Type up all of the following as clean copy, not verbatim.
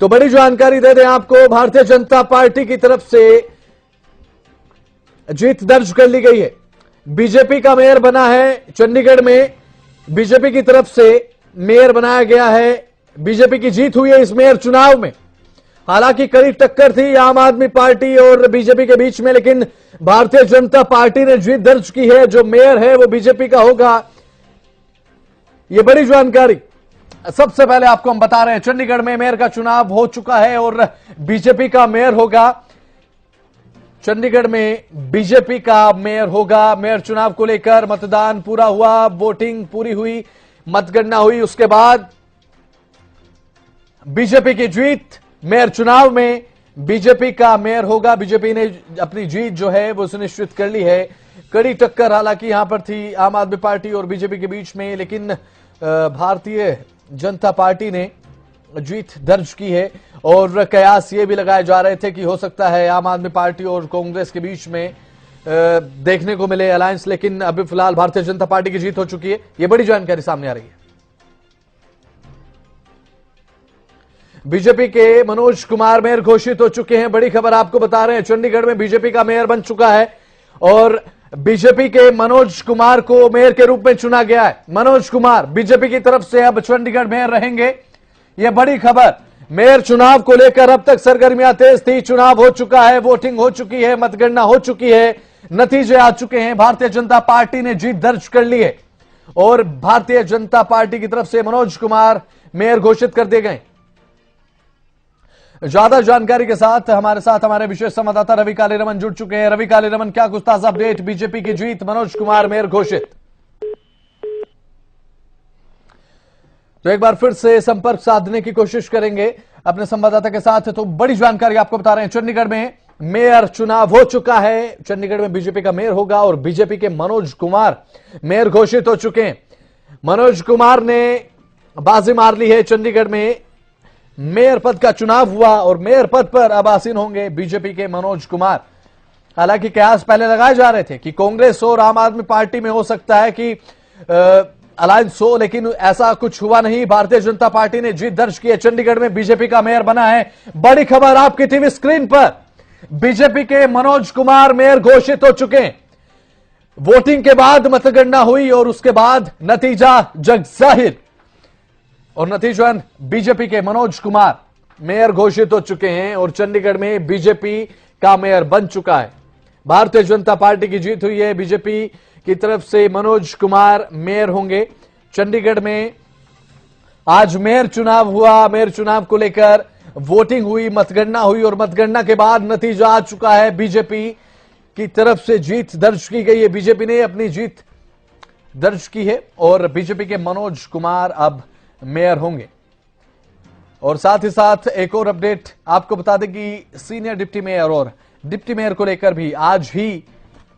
तो बड़ी जानकारी दे दें आपको, भारतीय जनता पार्टी की तरफ से जीत दर्ज कर ली गई है। बीजेपी का मेयर बना है चंडीगढ़ में, बीजेपी की तरफ से मेयर बनाया गया है। बीजेपी की जीत हुई है इस मेयर चुनाव में। हालांकि कड़ी टक्कर थी आम आदमी पार्टी और बीजेपी के बीच में, लेकिन भारतीय जनता पार्टी ने जीत दर्ज की है। जो मेयर है वो बीजेपी का होगा। ये बड़ी जानकारी सबसे पहले आपको हम बता रहे हैं। चंडीगढ़ में मेयर का चुनाव हो चुका है और बीजेपी का मेयर होगा। चंडीगढ़ में बीजेपी का मेयर होगा। मेयर चुनाव को लेकर मतदान पूरा हुआ, वोटिंग पूरी हुई, मतगणना हुई, उसके बाद बीजेपी की जीत। मेयर चुनाव में बीजेपी का मेयर होगा। बीजेपी ने अपनी जीत जो है वो सुनिश्चित कर ली है। कड़ी टक्कर हालांकि यहां पर थी आम आदमी पार्टी और बीजेपी के बीच में, लेकिन भारतीय जनता पार्टी ने जीत दर्ज की है। और कयास ये भी लगाए जा रहे थे कि हो सकता है आम आदमी पार्टी और कांग्रेस के बीच में देखने को मिले अलायंस, लेकिन अभी फिलहाल भारतीय जनता पार्टी की जीत हो चुकी है। ये बड़ी जानकारी सामने आ रही है। बीजेपी के मनोज कुमार मेयर घोषित हो चुके हैं। बड़ी खबर आपको बता रहे हैं, चंडीगढ़ में बीजेपी का मेयर बन चुका है और बीजेपी के मनोज कुमार को मेयर के रूप में चुना गया है। मनोज कुमार बीजेपी की तरफ से अब चंडीगढ़ मेयर रहेंगे। यह बड़ी खबर। मेयर चुनाव को लेकर अब तक सरगर्मियां तेज थी। चुनाव हो चुका है, वोटिंग हो चुकी है, मतगणना हो चुकी है, नतीजे आ चुके हैं। भारतीय जनता पार्टी ने जीत दर्ज कर ली है और भारतीय जनता पार्टी की तरफ से मनोज कुमार मेयर घोषित कर दिए गए। ज्यादा जानकारी के साथ हमारे विशेष संवाददाता रवि कालीरमन जुड़ चुके हैं। रवि कालीरमन, क्या कुछ ताजा अपडेट? बीजेपी की जीत, मनोज कुमार मेयर घोषित। तो एक बार फिर से संपर्क साधने की कोशिश करेंगे अपने संवाददाता के साथ। तो बड़ी जानकारी आपको बता रहे हैं, चंडीगढ़ में मेयर चुनाव हो चुका है। चंडीगढ़ में बीजेपी का मेयर होगा और बीजेपी के मनोज कुमार मेयर घोषित हो चुके हैं। मनोज कुमार ने बाजी मार ली है। चंडीगढ़ में मेयर पद का चुनाव हुआ और मेयर पद पर अब आसीन होंगे बीजेपी के मनोज कुमार। हालांकि कयास पहले लगाए जा रहे थे कि कांग्रेस और आम आदमी पार्टी में हो सकता है कि अलायंस हो, लेकिन ऐसा कुछ हुआ नहीं। भारतीय जनता पार्टी ने जीत दर्ज की है। चंडीगढ़ में बीजेपी का मेयर बना है। बड़ी खबर आपकी टीवी स्क्रीन पर, बीजेपी के मनोज कुमार मेयर घोषित हो चुके हैं। वोटिंग के बाद मतगणना हुई और उसके बाद नतीजा जग जाहिर, और नतीजन बीजेपी के मनोज कुमार मेयर घोषित हो चुके हैं और चंडीगढ़ में बीजेपी का मेयर बन चुका है। भारतीय जनता पार्टी की जीत हुई है। बीजेपी की तरफ से मनोज कुमार मेयर होंगे। चंडीगढ़ में आज मेयर चुनाव हुआ। मेयर चुनाव को लेकर वोटिंग हुई, मतगणना हुई और मतगणना के बाद नतीजा आ चुका है। बीजेपी की तरफ से जीत दर्ज की गई है। बीजेपी ने अपनी जीत दर्ज की है और बीजेपी के मनोज कुमार अब मेयर होंगे। और साथ ही साथ एक और अपडेट आपको बता दें कि सीनियर डिप्टी मेयर और डिप्टी मेयर को लेकर भी आज ही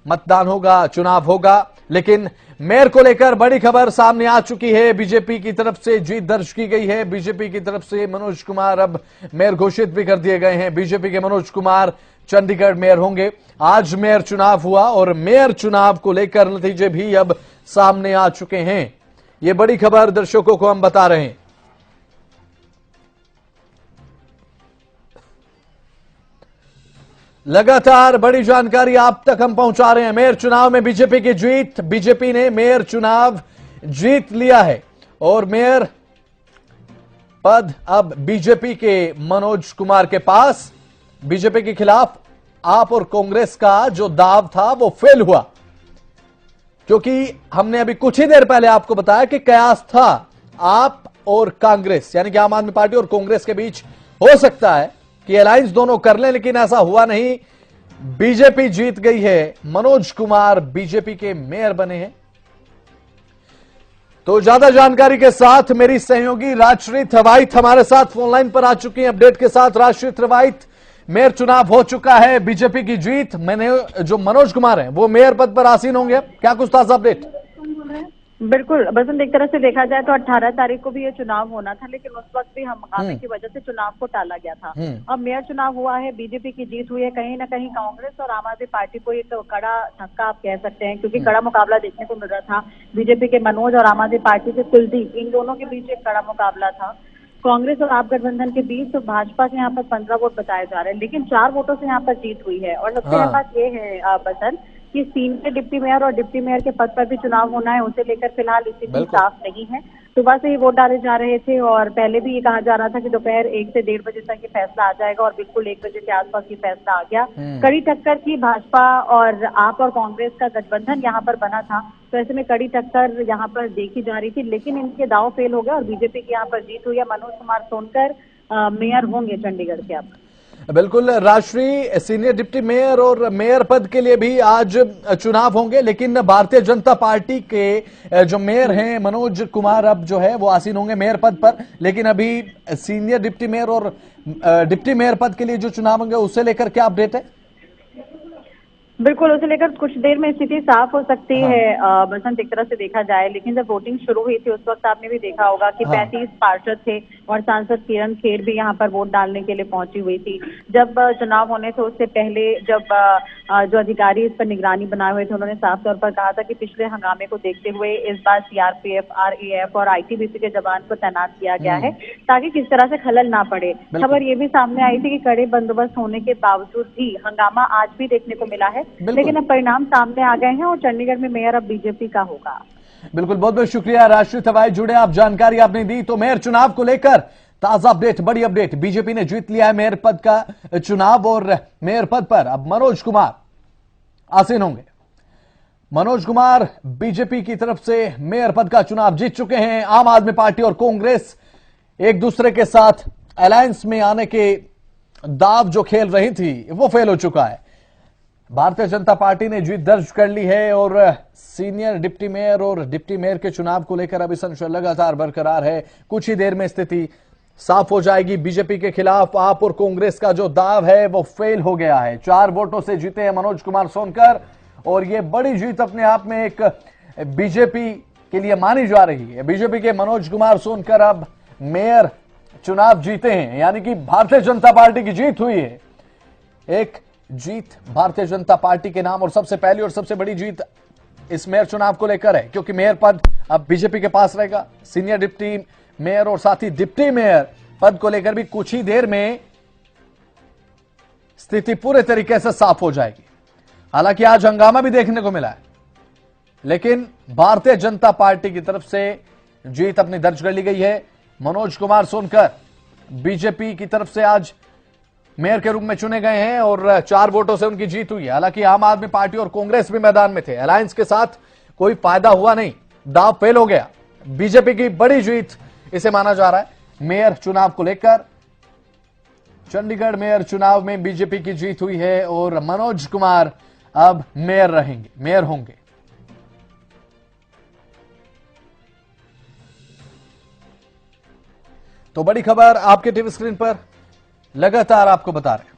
मतदान होगा, चुनाव होगा। लेकिन मेयर को लेकर बड़ी खबर सामने आ चुकी है। बीजेपी की तरफ से जीत दर्ज की गई है। बीजेपी की तरफ से मनोज कुमार अब मेयर घोषित भी कर दिए गए हैं। बीजेपी के मनोज कुमार चंडीगढ़ मेयर होंगे। आज मेयर चुनाव हुआ और मेयर चुनाव को लेकर नतीजे भी अब सामने आ चुके हैं। ये बड़ी खबर दर्शकों को हम बता रहे हैं। लगातार बड़ी जानकारी आप तक हम पहुंचा रहे हैं। मेयर चुनाव में बीजेपी की जीत। बीजेपी ने मेयर चुनाव जीत लिया है और मेयर पद अब बीजेपी के मनोज कुमार के पास। बीजेपी के खिलाफ आप और कांग्रेस का जो दाव था वो फेल हुआ, क्योंकि हमने अभी कुछ ही देर पहले आपको बताया कि कयास था आप और कांग्रेस, यानी कि आम आदमी पार्टी और कांग्रेस के बीच हो सकता है कि अलायंस दोनों कर लें, लेकिन ऐसा हुआ नहीं। बीजेपी जीत गई है। मनोज कुमार बीजेपी के मेयर बने हैं। तो ज्यादा जानकारी के साथ मेरी सहयोगी राजश्री थवाइट हमारे साथ फोन लाइन पर आ चुकी हैं अपडेट के साथ। राजश्री थवाइट, मेयर चुनाव हो चुका है, बीजेपी की जीत। मैंने जो मनोज कुमार हैं वो मेयर पद पर आसीन होंगे। क्या कुछ ताजा अपडेट? बिल्कुल बसंत, एक तरह से देखा जाए तो 18 तारीख को भी ये चुनाव होना था, लेकिन उस वक्त भी हंगामे की वजह से चुनाव को टाला गया था। अब मेयर चुनाव हुआ है, बीजेपी की जीत हुई है। कहीं ना कहीं कांग्रेस और आम आदमी पार्टी को एक कड़ा धक्का आप कह सकते हैं, क्योंकि कड़ा मुकाबला देखने को मिल रहा था। बीजेपी के मनोज और आम आदमी पार्टी के कुलदीप, इन दोनों के बीच एक कड़ा मुकाबला था। कांग्रेस और आप गठबंधन के बीच तो भाजपा के यहाँ पर 15 वोट बताए जा रहे हैं, लेकिन 4 वोटों से यहाँ पर जीत हुई है। और सबसे अहम बात ये है बसंत कि सीनियर डिप्टी मेयर और डिप्टी मेयर के पद पर भी चुनाव होना है, उसे लेकर फिलहाल स्थिति साफ नहीं है। सुबह से ही वोट डाले जा रहे थे और पहले भी ये कहा जा रहा था कि दोपहर 1 से 1:30 बजे तक ये फैसला आ जाएगा और बिल्कुल 1 बजे के आसपास ये फैसला आ गया। कड़ी टक्कर थी, भाजपा और आप और कांग्रेस का गठबंधन यहाँ पर बना था, तो ऐसे में कड़ी टक्कर यहाँ पर देखी जा रही थी, लेकिन इनके दांव फेल हो गया और बीजेपी की यहाँ पर जीत हुई है। मनोज कुमार सोनकर मेयर होंगे चंडीगढ़ के। अब बिल्कुल, राष्ट्रीय सीनियर डिप्टी मेयर और मेयर पद के लिए भी आज चुनाव होंगे, लेकिन भारतीय जनता पार्टी के जो मेयर हैं मनोज कुमार अब जो है वो आसीन होंगे मेयर पद पर। लेकिन अभी सीनियर डिप्टी मेयर और डिप्टी मेयर पद के लिए जो चुनाव होंगे उसे लेकर क्या अपडेट है? बिल्कुल, उसे लेकर कुछ देर में स्थिति साफ हो सकती है बसंत, एक तरह से देखा जाए। लेकिन जब वोटिंग शुरू हुई थी उस वक्त आपने भी देखा होगा कि 35 पार्षद थे और सांसद किरण खेर भी यहाँ पर वोट डालने के लिए पहुंची हुई थी। जब चुनाव होने थे उससे पहले जब जो अधिकारी इस पर निगरानी बनाए हुए थे उन्होंने साफ तौर पर कहा था कि पिछले हंगामे को देखते हुए इस बार सीआरपीएफ, आरएएफ और आईटीबीपी के जवान को तैनात किया गया है ताकि किस तरह से खलल ना पड़े। खबर ये भी सामने आई थी कि कड़े बंदोबस्त होने के बावजूद भी हंगामा आज भी देखने को मिला है, लेकिन अब परिणाम सामने आ गए हैं और चंडीगढ़ में मेयर अब बीजेपी का होगा। बिल्कुल, बहुत बहुत शुक्रिया राष्ट्रीय तवाई जुड़े, आप जानकारी आपने दी। तो मेयर चुनाव को लेकर ताजा अपडेट, बड़ी अपडेट, बीजेपी ने जीत लिया है मेयर पद का चुनाव और मेयर पद पर अब मनोज कुमार आसीन होंगे। मनोज कुमार बीजेपी की तरफ से मेयर पद का चुनाव जीत चुके हैं। आम आदमी पार्टी और कांग्रेस एक दूसरे के साथ अलायंस में आने के दाव जो खेल रही थी वो फेल हो चुका है। भारतीय जनता पार्टी ने जीत दर्ज कर ली है और सीनियर डिप्टी मेयर और डिप्टी मेयर के चुनाव को लेकर अभी संशय लगातार बरकरार है। कुछ ही देर में स्थिति साफ हो जाएगी। बीजेपी के खिलाफ आप और कांग्रेस का जो दाव है वो फेल हो गया है। 4 वोटों से जीते हैं मनोज कुमार सोनकर और ये बड़ी जीत अपने आप में एक बीजेपी के लिए मानी जा रही है। बीजेपी के मनोज कुमार सोनकर अब मेयर चुनाव जीते हैं, यानी कि भारतीय जनता पार्टी की जीत हुई है। एक जीत भारतीय जनता पार्टी के नाम और सबसे पहली और सबसे बड़ी जीत इस मेयर चुनाव को लेकर है, क्योंकि मेयर पद अब बीजेपी के पास रहेगा। सीनियर डिप्टी मेयर और साथ ही डिप्टी मेयर पद को लेकर भी कुछ ही देर में स्थिति पूरे तरीके से साफ हो जाएगी। हालांकि आज हंगामा भी देखने को मिला है, लेकिन भारतीय जनता पार्टी की तरफ से जीत अपनी दर्ज कर ली गई है। मनोज कुमार सोनकर बीजेपी की तरफ से आज मेयर के रूप में चुने गए हैं और 4 वोटों से उनकी जीत हुई है। हालांकि आम आदमी पार्टी और कांग्रेस भी मैदान में थे, अलायंस के साथ कोई फायदा हुआ नहीं, दाव फेल हो गया। बीजेपी की बड़ी जीत इसे माना जा रहा है। मेयर चुनाव को लेकर चंडीगढ़ मेयर चुनाव में बीजेपी की जीत हुई है और मनोज कुमार अब मेयर रहेंगे, मेयर होंगे। तो बड़ी खबर आपके टीवी स्क्रीन पर लगातार आपको बता रहे हैं।